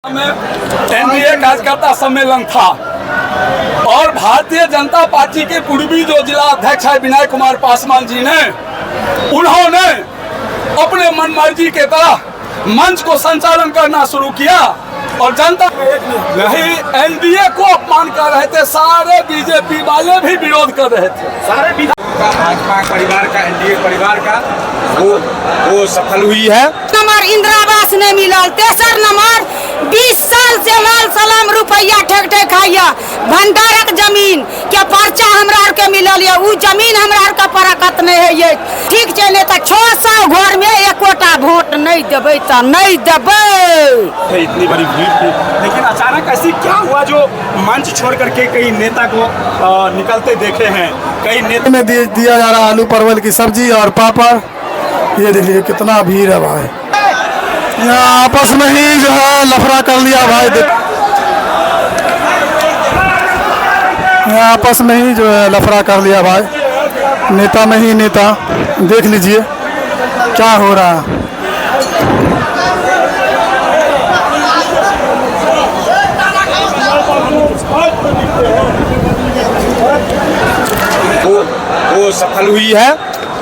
में एनडीए कार्यकर्ता सम्मेलन था और भारतीय जनता पार्टी के पूर्वी जो जिला अध्यक्ष है विनय कुमार पासवान जी ने उन्होंने अपने मनमर्जी के तरह मंच को संचालन करना शुरू किया और जनता नहीं एनडीए को अपमान कर रहे थे। सारे बीजेपी वाले भी विरोध कर रहे थे। सारे भाजपा परिवार का एनडीए परिवार का वो सफल हुई है। नंबर इंदिरा आवास नहीं मिला। तेसर नंबर 20 साल से लाल सलाम रुपया ठेक ठेक खाइया भंडारक जमीन के पर्चा हमरा के मिलल है। उ जमीन हमरा का परकत नहीं है। ये ठीक चले तो 600 घर में एकोटा वोट नहीं देवे तो नहीं देवे। इतनी बड़ी भीड़ थी लेकिन अचानक ऐसी क्या हुआ जो मंच छोड़ करके कई नेता को निकलते देखे हैं। कई नेता में दिया जा रहा आलू परवल की सब्जी और पापड़। ये देखिए कितना भीड़ है भाई। यहाँ आपस में ही जो है लफड़ा कर लिया भाई। यहाँ आपस में ही जो है लफड़ा कर लिया भाई। नेता में ही नेता देख लीजिए क्या हो रहा है। वो सफल हुई है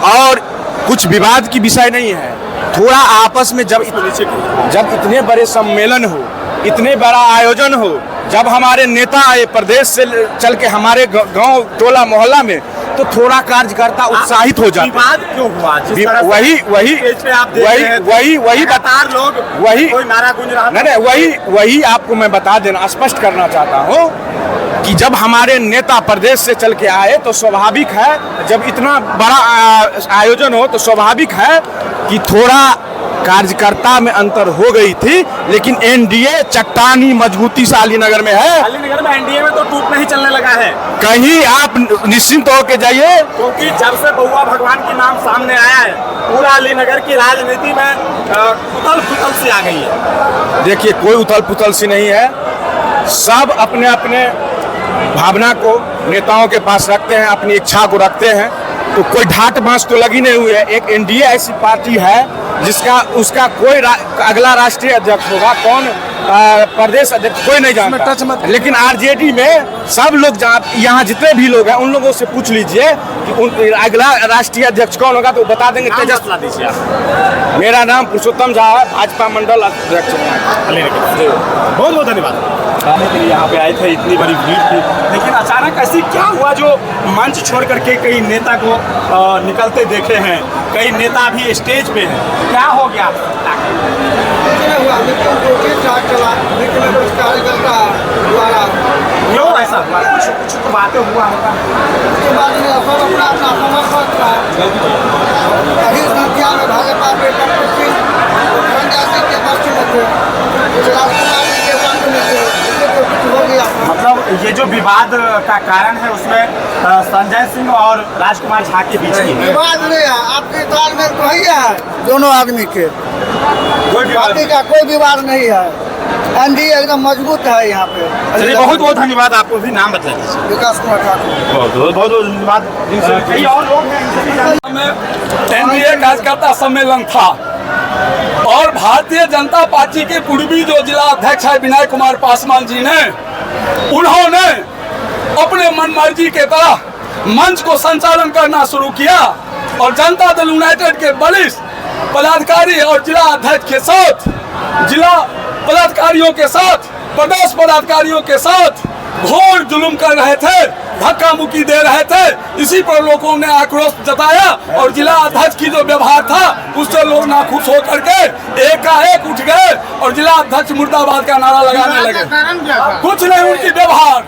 और कुछ विवाद की विषय नहीं है। थोड़ा आपस में जब इतने बड़े सम्मेलन हो, इतने बड़ा आयोजन हो, जब हमारे नेता आए प्रदेश से चल के हमारे गांव टोला मोहल्ला में, तो थोड़ा कार्यकर्ता उत्साहित हो जाते। विवाद क्यों हुआ? वही लगातार लोग कोई नारा गूंज रहा। नहीं, वही आपको मैं बता देना स्पष्ट करना चाहता हूँ कि जब हमारे नेता प्रदेश से चल के आए तो स्वाभाविक है, जब इतना बड़ा आयोजन हो तो स्वाभाविक है कि थोड़ा कार्यकर्ता में अंतर हो गई थी। लेकिन एनडीए चट्टानी मजबूती से अलीनगर में है। अलीनगर में एनडीए में तो टूट नहीं चलने लगा है। कहीं आप निश्चिंत होकर जाइए, क्योंकि जब से बउआ भगवान के नाम सामने आया है पूरा अलीनगर की राजनीति में उथल पुथल सी आ गई है। देखिए कोई उथल पुथल सी नहीं है। सब अपने अपने भावना को नेताओं के पास रखते हैं, अपनी इच्छा को रखते हैं। तो कोई ढाट बांस तो लगी नहीं हुई है। एक एनडीए ऐसी पार्टी है जिसका उसका कोई अगला राष्ट्रीय अध्यक्ष होगा, कौन प्रदेश अध्यक्ष कोई नहीं जानता। लेकिन आरजेडी में सब लोग यहाँ जितने भी लोग हैं उन लोगों से पूछ लीजिए कि अगला राष्ट्रीय अध्यक्ष कौन होगा तो बता देंगे। तेजस्वी दीजिए आप। मेरा नाम पुरुषोत्तम झा है, भाजपा मंडल अध्यक्ष। बहुत बहुत धन्यवाद। यहाँ पे आए थे, इतनी बड़ी भीड़ थी लेकिन अचानक ऐसी क्या हुआ जो मंच छोड़ करके कई नेता को निकलते देखे हैं। कई नेता अभी स्टेज पे हैं। क्या हो गया? क्यों ऐसा हुआ? कुछ तो बातें हुआ होगा। मतलब ये जो विवाद का कारण है उसमें संजय सिंह और राजकुमार झा के बीच की विवाद नहीं है, आपके दौर में तो ही है दोनों आदमी के। पार्टी का कोई विवाद नहीं है। एनडीए एकदम मजबूत है यहाँ पे। चलिए बहुत बहुत धन्यवाद। आपको भी नाम बता दीजिए। विकास कुमार ठाकुर। बहुत बहुत धन्यवाद। कई और लोग हैं। में एनडीए कार्यकर्ता सम्मेलन था और भारतीय जनता पार्टी के पूर्वी जो जिला अध्यक्ष है विनय कुमार पासवान जी ने उन्होंने अपने मनमर्जी के तरह मंच को संचालन करना शुरू किया और जनता दल यूनाइटेड के वरिष्ठ पदाधिकारी और जिला अध्यक्ष के साथ, जिला पदाधिकारियों के साथ, प्रदेश पदाधिकारियों के साथ घोर जुल्म कर रहे थे, धक्का मुक्की दे रहे थे। इसी पर लोगों ने आक्रोश जताया और जिला अध्यक्ष की जो व्यवहार था उससे लोग नाखुश होकर के एकाएक उठ गए और जिला अध्यक्ष मुर्दाबाद का नारा लगाने लगे। कुछ नहीं, उनकी व्यवहार,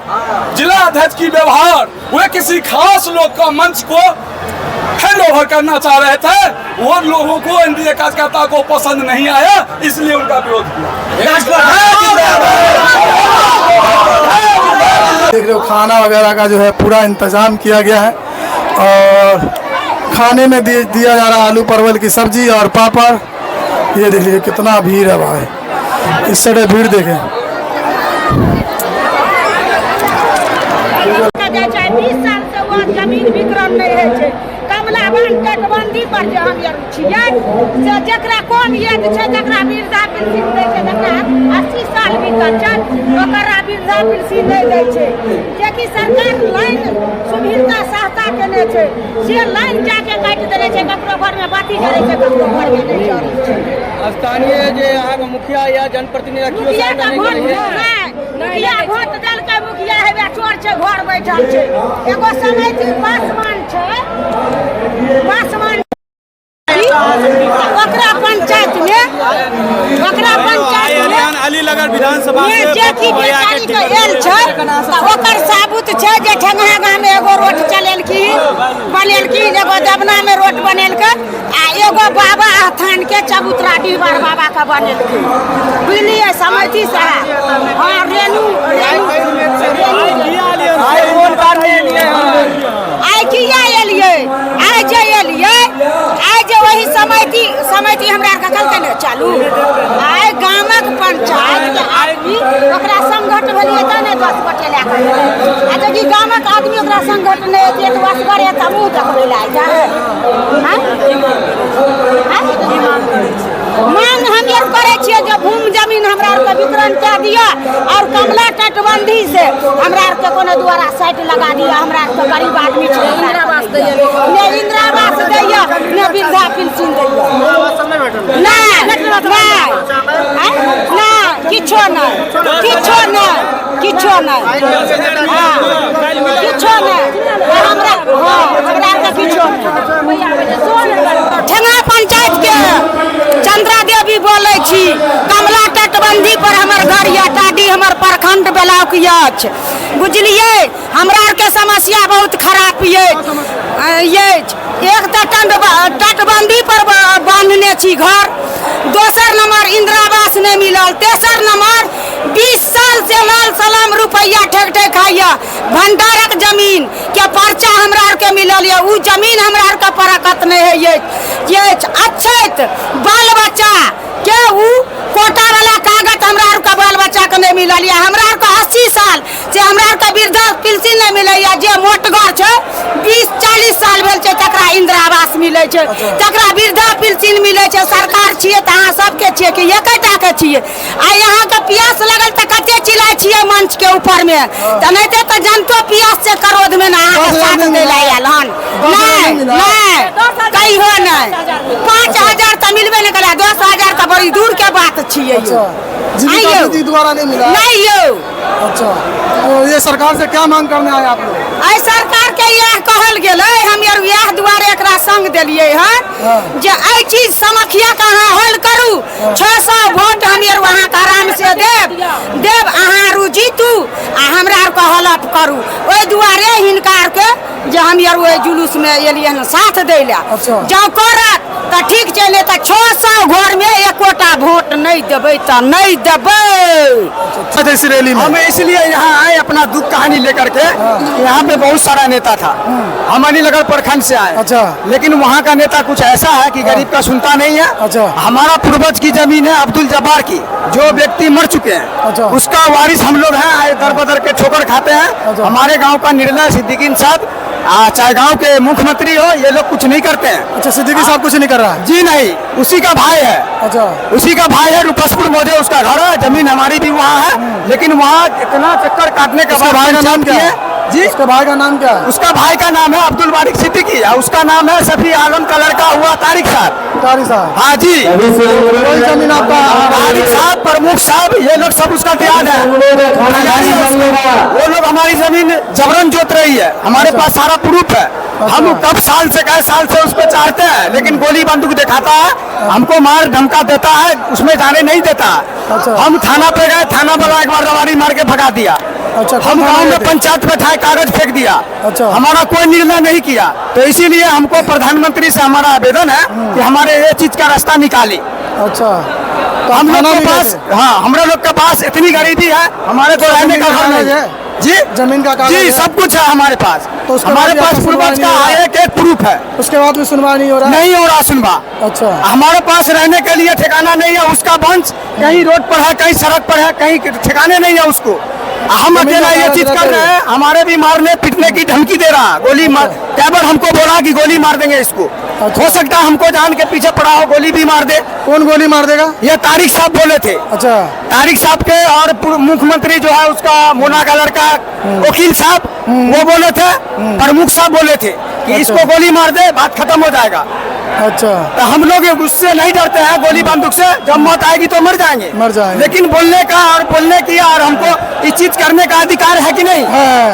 जिला अध्यक्ष की व्यवहार, वे किसी खास लोग का मंच को हैंड ओवर करना चाह रहे थे। वो लोगों को एनडीए कार्यकर्ता को पसंद नहीं आया, इसलिए उनका विरोध किया। देख रहे हो खाना वगैरह का जो है पूरा इंतजाम किया गया है और खाने में दिया जा रहा आलू परवल की सब्जी और पापड़। ये देखिए कितना भीड़ है भाई। इस साइड भीड़ देखें। 20 साल से वो जमीन विक्रम नहीं है। कमला बावन तटबंदी पर जे हम यार छियै से जकरा कम याद छै जकरा वृद्धा पेंशन दै छै जकरा 80 साल बीतल छै ओकरा वृद्धा पेंशन नहि दै छै जेकि सरकार लाइन सुविधा सहायता केने छै से लाइन जाके काटि देने छै ककरो घर में बाती जरै छै ककरो घर में नहीं जरै छै स्थानीय जे अहाँके मुखिया या जनप्रतिनिधि केओ सहायता नहि करै छै मुखिया वोट देलकै मुखिया हेबे चोर छै घर बैठल छै एगो समिति पासवान छै पासवान ओकरा पंचायत में अलीनगर विधानसभा जे की बेचारी के एल छै त ओकर साबुत छै जे ठंगहा गांव में एगो रोड चलेलखिन बनेलखिन एगो दबना में रोड बनेलकै आ एगो बाबा स्थान के चबूतरा डीहबार बाबा का बनेलखिन बुझलिए समिति साहब हां रेणु आइ किया एलियै आइ जे वही समिति हमरा आरके कहलकै ने चालू आइ गामक पंचायत के आदमी ओकरा संगठन भेलियै त ने 10 गोटे लए कऽ आ जदि गामक आदमी ओकरा संगठन नहि हेतै त असगरे त मुँह देखबै लए जाए मांग हम यार करे छियै जे भूमि जमीन हमरा आरके वितरण कए दिया और कमला तटबंदी से हमरा आरके कोनो द्वारा साइट लगा दिया हमरा आरके गरीब आदमी छै इंदिरावास दैया ने इंदिरावास दैया ने वृद्धा पेंशन दैया नहीं किछो नहीं हमरा आरके किछो ठेंगा पंचायत के चंद्रा देवी बोले छी कमला तटबंदी पर हमर घर या टाडी हमर प्रखंड ब्लॉक अछि बुझलिए हमरा आर के समस्या बहुत खराब अछि एक तटबंदी पर बांधने छी घर दोसर नंबर इंदिरावास नहीं मिलल तेसर नंबर 20 साल से लाल सलाम रुपया ठेक खाइया भंडारक जमीन के पर्चा हमरा आर के मिलल या उ जमीन हमरा आर के परकत नहीं है ये अच्छत बाल बच्चा के उ कोटा वाला कागज हमरा आर के बाल बच्चा के नहीं मिलल या हमरा आर के 80 साल से हमरा आर के वृद्धा पेंशन नहीं मिले या जे मोटगर छै 20-40 साल भेल छै तकरा इंदिरावास मिले छै तकरा वृद्धा पेंशन मिले छै सरकार छियै त अहाँ सबके छियै कि एकटा के छियै आ यहाँ के पियास लगल त कते चिल्लाय छियै मंच के ऊपर में त नहीं त जनतो पियास से क्रोध में ना अहाँ साथ दे ला आयल हन नहीं कहियो नहीं 5000 त मिलबे नहीं करा 10000 त बड़ी दूर के बात छियै जीविका दीदी द्वारा नहीं मिला नहीं यो अच्छा तो ये सरकार से क्या मांग करने आए आप लोग आई सरकार के यह कहल गेलै हम यार यह दुआरे एकरा संग देलियै हन जे आई चीज समस्या के अहाँ हल करू 600 वोट हम यार वहां के आराम से देव अहाँ रू जीतू आ हमरा आर के हलफ करू ओइ दुआरे हिनकार के जे हम यार ओइ जुलूस में एलियै हन साथ दै ला जौ करत त ठीक छै नहीं त 600 घर में एकोटा वोट नहीं देबै त नहीं देबै जैसी रैली में हम इसलिए यहाँ आए अपना दुख कहानी लेकर के यहाँ पे बहुत सारा नेता था हम अलीनगर प्रखंड से आए अच्छा लेकिन वहाँ का नेता कुछ ऐसा है कि गरीब का सुनता नहीं है अच्छा हमारा पूर्वज की जमीन है अब्दुल जब्बार की जो व्यक्ति मर चुके हैं अच्छा उसका वारिस हम लोग हैं आए दर बदर के ठोकर खाते हैं हमारे गाँव का निर्णय सिद्दीकीन साहब चाहे गांव के मुख्यमंत्री हो ये लोग कुछ नहीं करते हैं अच्छा सिद्दीकी साहब कुछ नहीं कर रहा है जी नहीं उसी का भाई है अच्छा उसी का भाई है रुपसपुर मोजे उसका घर है जमीन हमारी भी वहाँ है लेकिन वहाँ इतना चक्कर काटने के बाद भाई का नाम क्या है जी उसका भाई का नाम क्या है उसका भाई का नाम है अब्दुल बारिक सिद्दीकी उसका नाम है शफी आलम का लड़का हुआ तारिक साहब हाँ जी कोई जमीन आपका तारिक साहब प्रमुख साहब ये लोग सब उसका ध्यान है वो लोग हमारी जमीन जबरन जोत रही है हमारे पास सारा प्रूफ है हम कब साल से उस पर चाहते हैं लेकिन गोली बंदूक दिखाता है हमको मार धमका देता है उसमें जाने नहीं देता हम थाना पे गए थाना वाला एक बार रवाड़ी मार के भगा दिया अच्छा हम गाँव में पंचायत बैठाए कागज फेंक दिया अच्छा हमारा कोई निर्णय नहीं किया तो इसीलिए हमको प्रधानमंत्री से हमारा आवेदन है कि हमारे ये चीज का रास्ता निकाली अच्छा तो हम लोग के पास हमरा लोग के पास इतनी गरीबी है हमारे को रहने का घर नहीं है जी जमीन का कागज जी है? सब कुछ है हमारे पास तो उसके हमारे बाद पास आपको पूर्वज सुनवाई का नहीं हो रहा? एक प्रूफ है उसके बाद भी सुनवाई नहीं हो रहा है? नहीं हो रहा सुनवा अच्छा हमारे पास रहने के लिए ठिकाना नहीं है उसका वंश कहीं रोड पर है कहीं सड़क पर है कहीं ठिकाने नहीं है उसको हम अकेला ये चीज कर रहे हैं, हमारे भी मारने पीटने की धमकी दे रहा, गोली मार, कैबर हमको बोला कि गोली मार देंगे इसको। हो सकता है हमको जान के पीछे पड़ा हो, गोली भी मार दे। कौन गोली मार देगा? ये तारिक साहब बोले थे। अच्छा, तारिक साहब के और मुख्यमंत्री जो है उसका मोना का लड़का वकील साहब वो बोले थे, प्रमुख साहब बोले थे कि इसको गोली मार दे, बात खत्म हो जाएगा। अच्छा, तो हम लोग उससे नहीं डरते हैं, गोली बंदूक से, जब मौत आएगी तो मर जाएंगे। मर जाएंगे। लेकिन बोलने का और बोलने की और हमको इस चीज करने का अधिकार है कि नहीं? है।